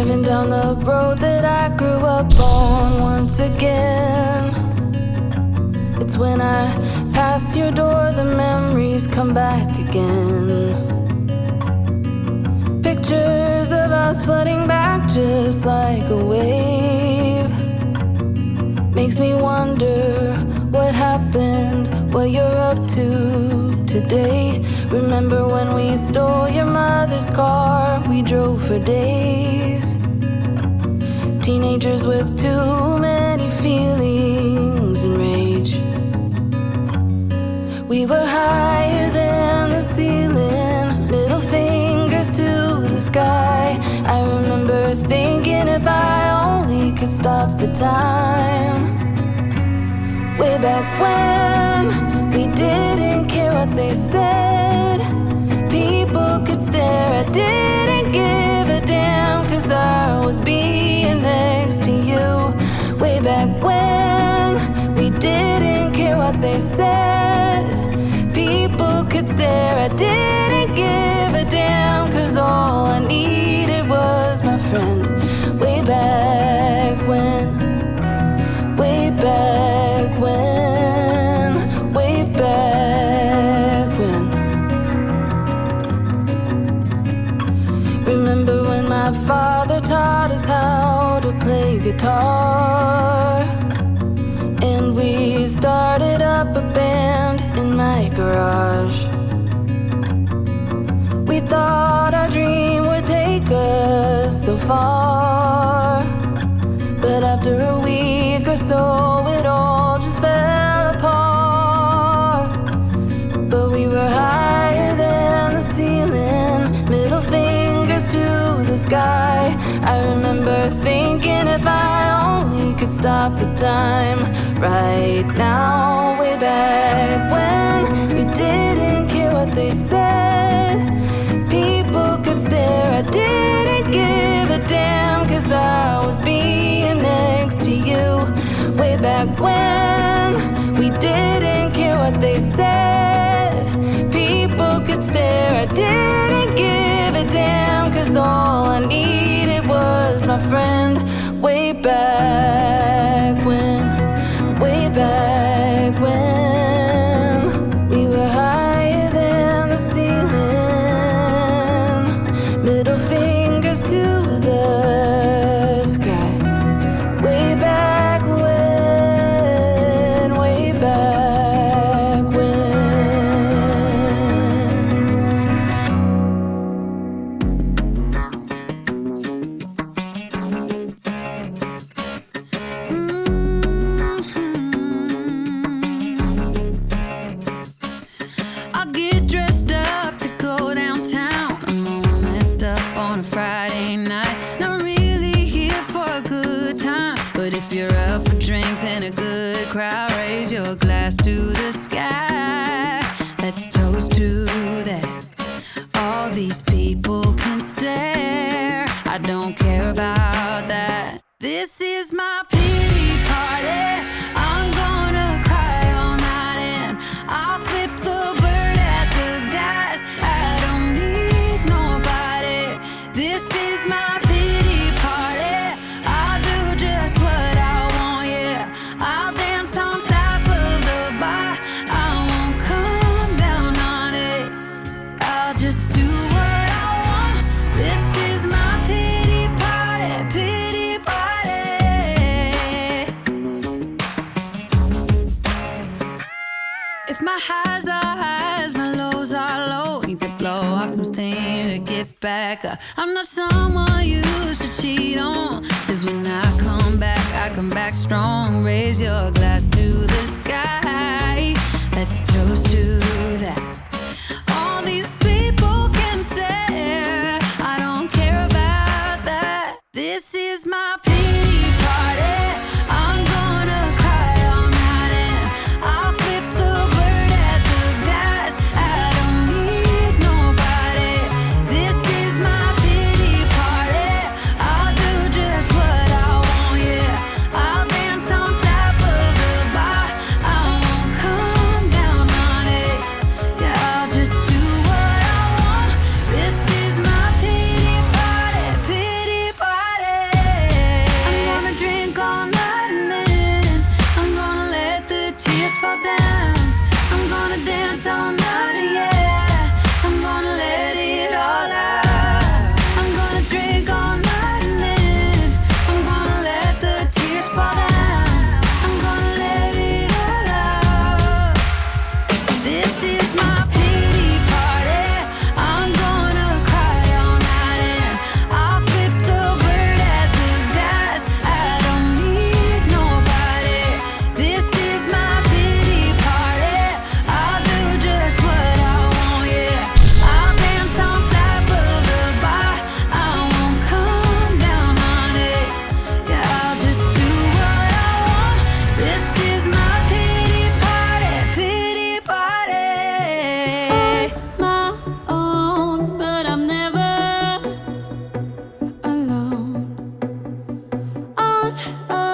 Driving down the road that I grew up on once again. It's when I pass your door the memories come back again. Pictures of us flooding back just like a wave. Makes me wonder what happened, what you're up to today. Remember when we stole your mother's car, we drove for days. Teenagers with too many feelings and rage. We were higher than the ceiling, middle fingers to the sky. I remember thinking if I only could stop the time. Way back when we didn't care what they said. People could stare, I didn't give a damn, 'cause I was being next to you. Way back when we didn't care what they said. People could stare, I didn't give a damn, 'cause all I needed was my friend. Way back when, way back when, way back when. Remember when my father taught us how to play guitar, and we started up a band in my garage. We thought our dream would take us so far, but after a week or so it all just fell apart. But we were higher than the ceiling, middle fingers to the sky. I remember thinking if I only could stop the time right now. Way back when we didn't care what they said. People could stare, I didn't give a damn, 'cause I was being next to you. Way back when we didn't care what they said. People could stare, I didn't give a damn, 'cause all I needed was my friend. Way back when, way back when we were higher than the ceiling, middle fingers to the sky. Way back when, way back when. I get dressed up to go downtown. I'm all messed up on a Friday night. Not really here for a good time, but if you're up for drinks and a good crowd, raise your glass to the sky. Let's toast to that. All these people can stare. I don't care about that. This is my pity party. I'm gonna cry all night and I'll flip the bird at the guys. I don't need nobody. This is my pity party. I'll do just what I want, yeah. I'll dance on top of the bar. I won't come down on it. I'll just do what I want. This is my pity party, pity party. If my highs are highs, my lows are low. Need to blow off some steam to get back up. I'm not someone you should cheat on, 'cause when I come back strong. Raise your glass to the sky. Let's toast to that. All these people can stare. I don't care about that. This is my pity party. I'm gonna cry all night and I'll flip the bird at the guys. I don't need nobody. This is my pity party. I'll do just what I want, yeah. I'll dance on top of the bar. I won't come down on it. Yeah, I'll just do what I Oh,